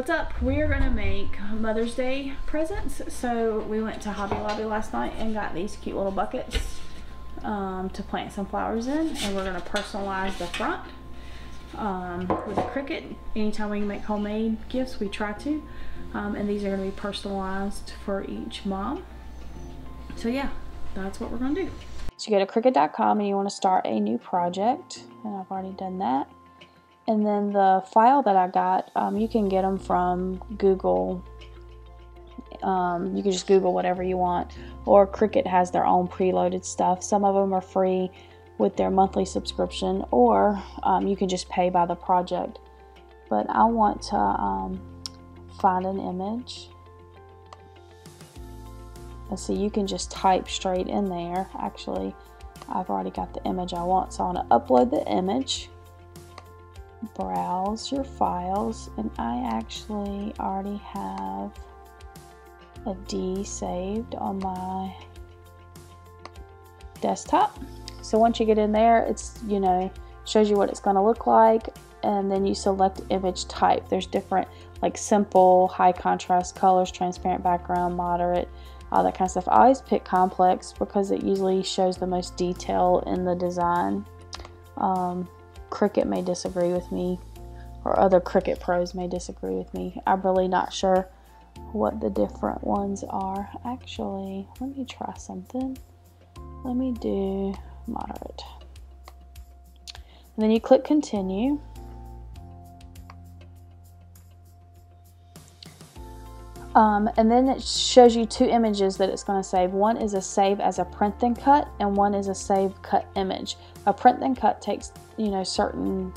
What's up? We are gonna make Mother's Day presents. So we went to Hobby Lobby last night and got these cute little buckets to plant some flowers in, and we're gonna personalize the front with a Cricut. Anytime we can make homemade gifts, we try to, and these are gonna be personalized for each mom. So yeah, that's what we're gonna do. So you go to Cricut.com and you want to start a new project, and I've already done that. And then the file that I got, you can get them from Google. You can just Google whatever you want, or Cricut has their own preloaded stuff. Some of them are free with their monthly subscription, or you can just pay by the project. But I want to find an image. And so you can just type straight in there. Actually, I've already got the image I want, so I want to upload the image. Browse your files, and I actually already have a D saved on my desktop. So once you get in there, it's, you know, shows you what it's going to look like, and then you select image type. There's different, like simple, high contrast colors, transparent background, moderate, all that kind of stuff. I always pick complex because it usually shows the most detail in the design. Cricut may disagree with me, or other Cricut pros may disagree with me. I'm really not sure what the different ones are. Actually, let me try something. Let me do moderate. And then you click continue. And then it shows you two images that it's going to save. One is a save as a print then cut, and one is a save cut image. A print then cut takes, you know, certain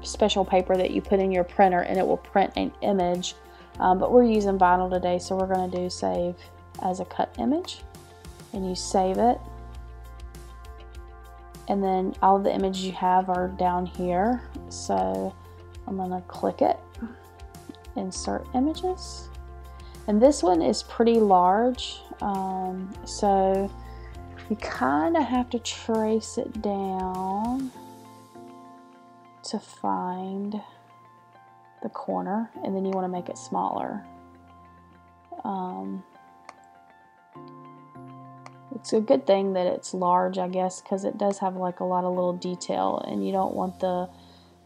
special paper that you put in your printer, and it will print an image. But we're using vinyl today, so we're going to do save as a cut image. And you save it. And then all of the images you have are down here. So I'm going to click it, insert images. And this one is pretty large, so you kind of have to trace it down to find the corner, and then you want to make it smaller. It's a good thing that it's large, I guess, because it does have like a lot of little detail, and you don't want the,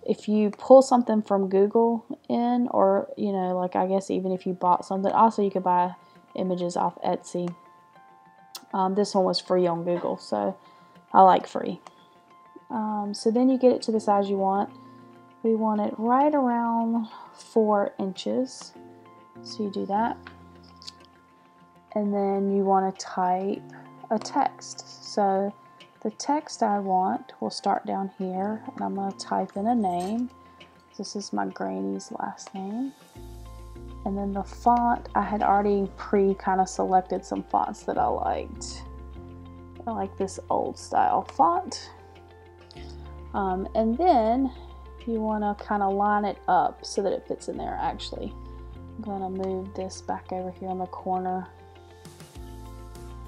if you pull something from Google in, or, you know, like I guess even if you bought something, also you could buy images off Etsy. This one was free on Google, so I like free. So then you get it to the size you want. We want it right around 4 inches. So you do that. And then you want to type a text. So the text I want will start down here, and I'm going to type in a name. This is my granny's last name. And then the font, I had already kind of selected some fonts that I liked. I like this old style font. And then you want to kind of line it up so that it fits in there. Actually, I'm going to move this back over here in the corner.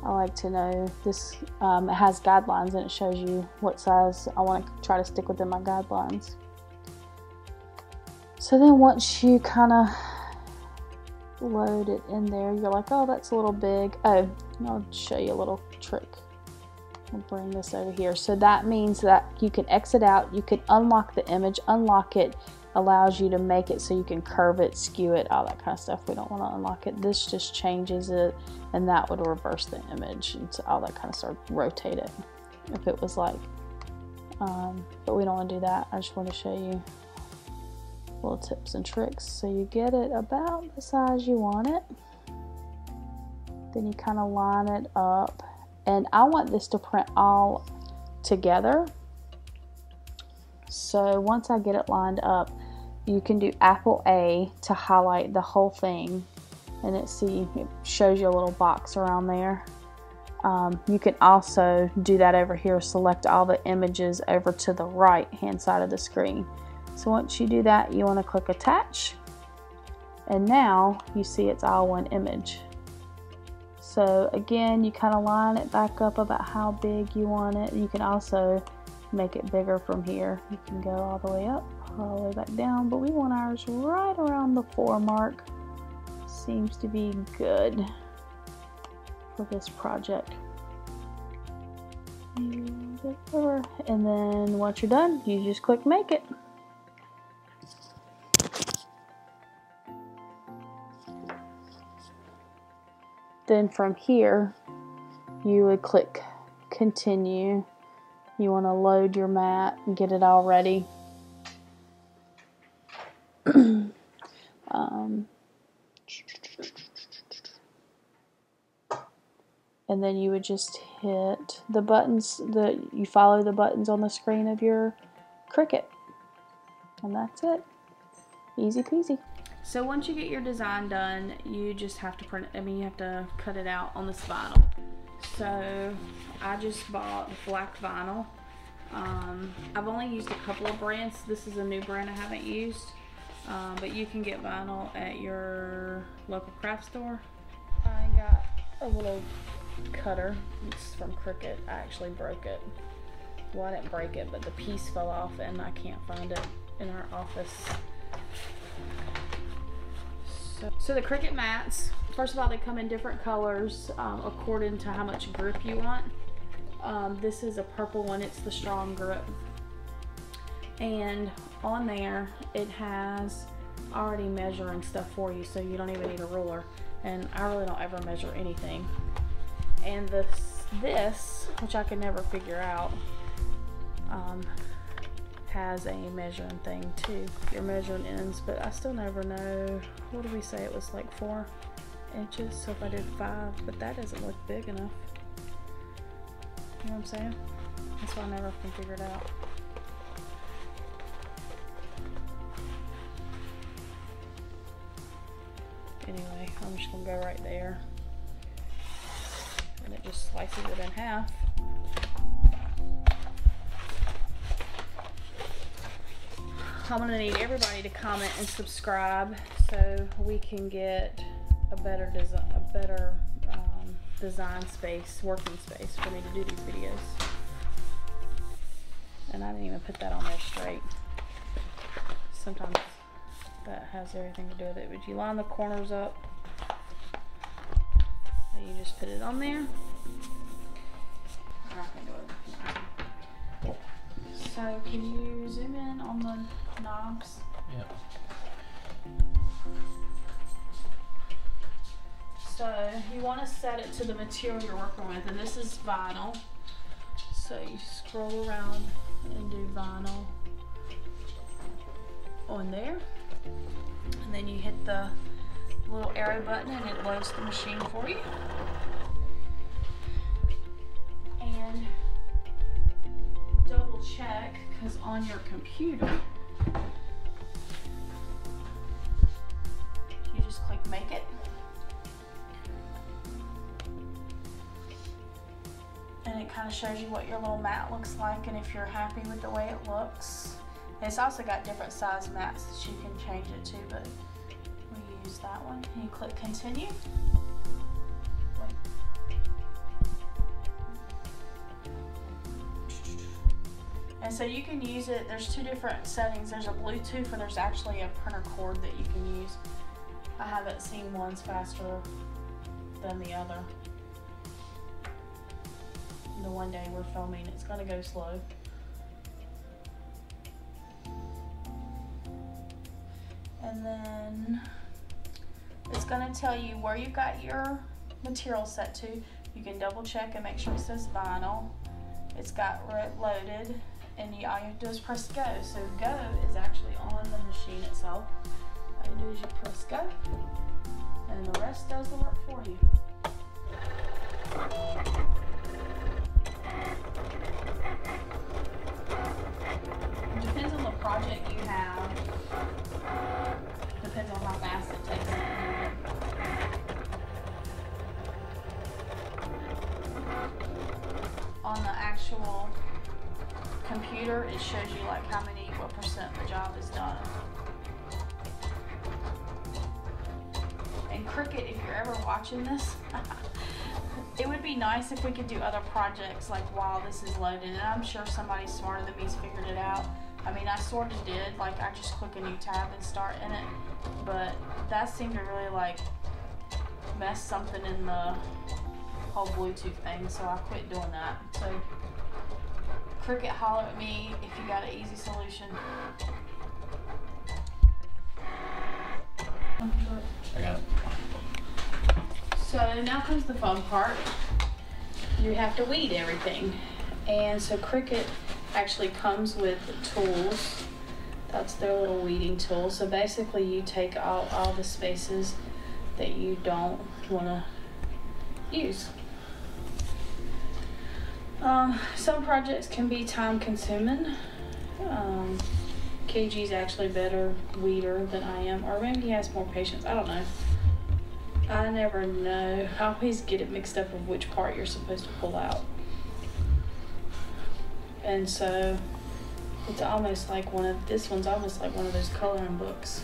I like to know this, it has guidelines, and it shows you what size I want to try to stick within my guidelines. So then once you kind of load it in there, you're like, oh, that's a little big. Oh, I'll show you a little trick. I'll bring this over here. So that means that you can exit out, you can unlock the image. Unlock it allows you to make it so you can curve it, skew it, all that kind of stuff. We don't want to unlock it. This just changes it, and that would reverse the image and all that kind of stuff, rotate it if it was like, but we don't want to do that. I just want to show you little tips and tricks. So you get it about the size you want it, then you kind of line it up, and I want this to print all together. So once I get it lined up, you can do Apple A to highlight the whole thing, and it shows you a little box around there. You can also do that over here, select all the images over to the right hand side of the screen. So once you do that, you want to click attach, and now you see it's all one image. So again, you kind of line it back up about how big you want it. You can also make it bigger from here. You can go all the way up. all the way back down, but we want ours right around the 4 mark. Seems to be good for this project. And then once you're done, you just click make it. Then from here, you would click continue. You want to load your mat and get it all ready. And then you would just hit the buttons, you follow the buttons on the screen of your Cricut. And that's it. Easy peasy. So once you get your design done, you just have to print it. You have to cut it out on this vinyl. So I just bought black vinyl. I've only used a couple of brands. This is a new brand I haven't used. But you can get vinyl at your local craft store. I got a little cutter. It's from Cricut. I actually broke it. Well, I didn't break it, but the piece fell off and I can't find it in our office. So the Cricut mats, first of all, they come in different colors according to how much grip you want. This is a purple one. It's the strong grip. And on there, it has already measuring stuff for you, so you don't even need a ruler. And I really don't ever measure anything. And this, which I could never figure out, has a measuring thing too. Your measuring ends, but I still never know. What did we say? It was like 4 inches. So if I did 5, but that doesn't look big enough. You know what I'm saying? That's why I never can figure it out. Anyway, I'm just gonna go right there. And it just slices it in half. I'm gonna need everybody to comment and subscribe so we can get a better design space, working space for me to do these videos. And I didn't even put that on there straight. Sometimes that has everything to do with it. But you line the corners up, and you just put it on there. So can you zoom in on the knobs? Yeah. So you want to set it to the material you're working with, and this is vinyl. So you scroll around and do vinyl on there, and then you hit the little arrow button and it loads the machine for you. And double check, because on your computer you just click make it, and it kind of shows you what your little mat looks like and if you're happy with the way it looks. And it's also got different size mats that you can change it to, but we use that one. And you click continue. And so you can use it, there's 2 different settings. There's a Bluetooth, or there's actually a printer cord that you can use. I haven't seen one's faster than the other. The one day we're filming, it's gonna go slow. And then it's gonna tell you where you got your material set to. You can double check and make sure it says vinyl. It's got loaded. And all you have to do is press go. So go is actually on the machine itself. All you do is you press go, and the rest does the work for you. It depends on the project you have. Depends on how fast it takes it. On the actual computer, it shows you like what percent the job is done. And Cricut, if you're ever watching this, it would be nice if we could do other projects like while this is loaded, and I'm sure somebody smarter than me's figured it out, I mean, I sort of did, like I just click a new tab and start in it, but that seemed to really like mess something in the whole Bluetooth thing, so I quit doing that. So Cricut, holler at me if you got an easy solution. I got it. So now comes the fun part. You have to weed everything. And so Cricut actually comes with tools. That's their little weeding tool. So basically you take out all the spaces that you don't want to use. Some projects can be time consuming. KG's actually better weeder than I am, or maybe he has more patience, I don't know. I never know. I always get it mixed up of which part you're supposed to pull out. And so it's almost like this one's almost like one of those coloring books.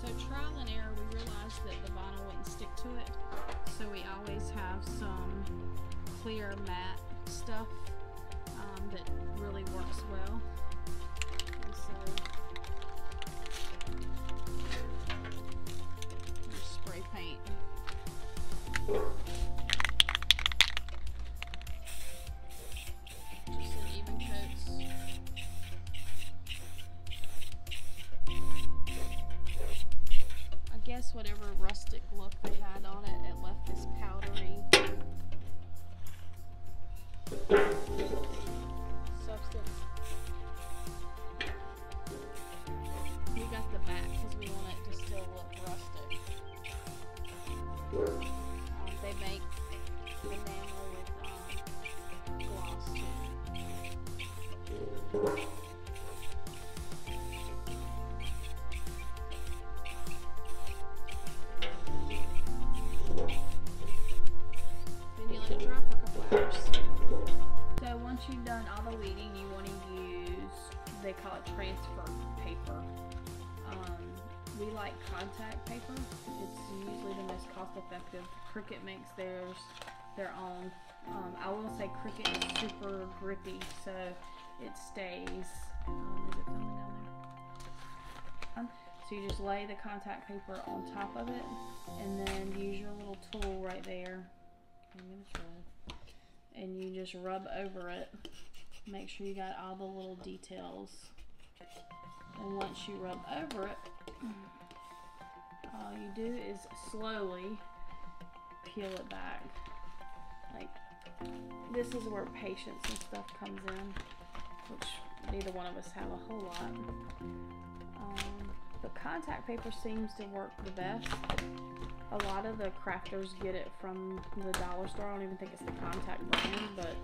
So trial and error, we realized that the vinyl wouldn't stick to it, so we always have some clear matte stuff that really works well. And so just spray paint. Just in even coats. I guess whatever rustic look they had on it, it left this powdery substance. We got the back because we want it to still look rustic. They make enamel with gloss too. Then you let it dry for a couple hours. So once you've done all the weeding, you want to use, they call it transfer paper. We like contact paper. It's usually the most cost effective. Cricut makes theirs their own. I will say Cricut is super grippy, so it stays. Is it filming down there? So you just lay the contact paper on top of it, and then use your little tool right there. I'm gonna try. And you just rub over it. Make sure you got all the little details. And once you rub over it, all you do is slowly peel it back. Like, this is where patience and stuff comes in, which neither one of us have a whole lot. But contact paper seems to work the best. A lot of the crafters get it from the dollar store. I don't even think it's the contact brand, but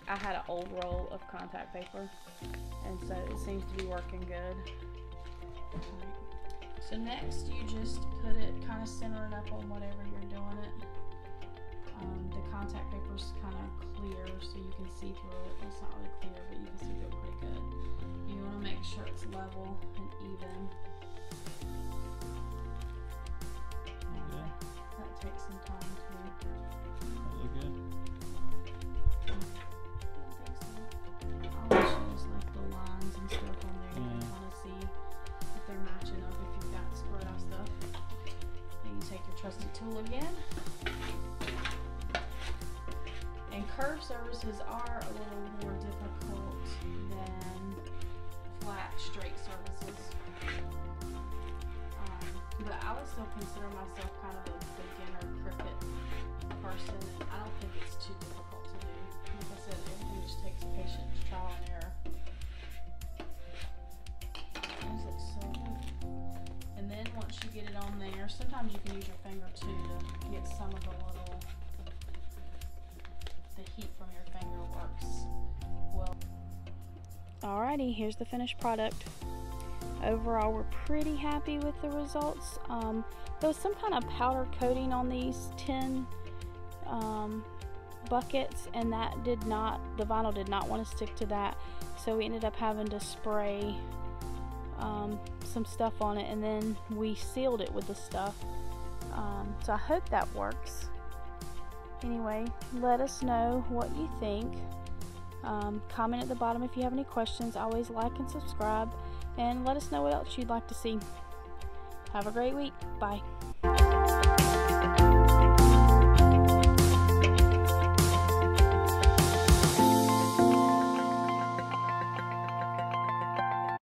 I had an old roll of contact paper, and so it seems to be working good. So next, you just put it kind of centering up on whatever you're doing it. The contact paper's kind of clear, so you can see through it. It's not really clear, but you can see through it pretty good. You want to make sure it's level and even. That takes some time too. That look good? I think so. I'll just use like the lines and stuff on there. You can kind of see if they're matching up if you've got squared off stuff. Then you take your trusty tool again. And curved surfaces are a little more difficult than flat, straight surfaces. But I would still consider myself kind of a beginner Cricut person, and I don't think it's too difficult to do. Like I said, everything just takes patience, trial and error. These look so good. And then once you get it on there, sometimes you can use your finger too to get some of the little, the heat from your finger works well. Alrighty, here's the finished product. Overall, we're pretty happy with the results. There was some kind of powder coating on these tin buckets, and the vinyl did not want to stick to that, so we ended up having to spray some stuff on it, and then we sealed it with the stuff. So I hope that works. Anyway, let us know what you think. Comment at the bottom if you have any questions. Always like and subscribe, and let us know what else you'd like to see. Have a great week. Bye.